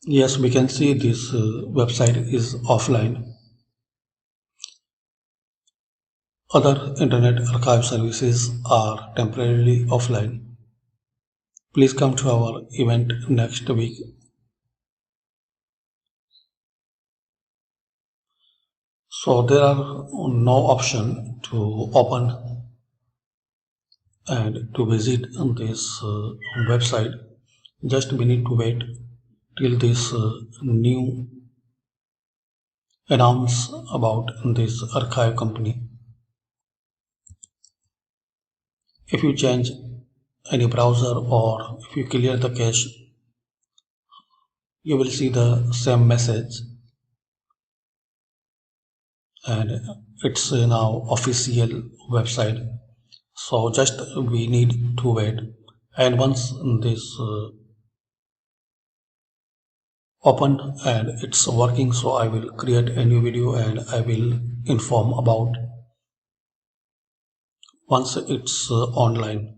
Yes, we can see this website is offline. Other Internet Archive services are temporarily offline. Please come to our event next week. So there are no option to open and to visit this website. Just we need to wait till this new announce about this archive company. If you change any browser or if you clear the cache, you will see the same message, and it's now official website. So just we need to wait, and once this open and it's working, so I will create a new video and I will inform about once it's online.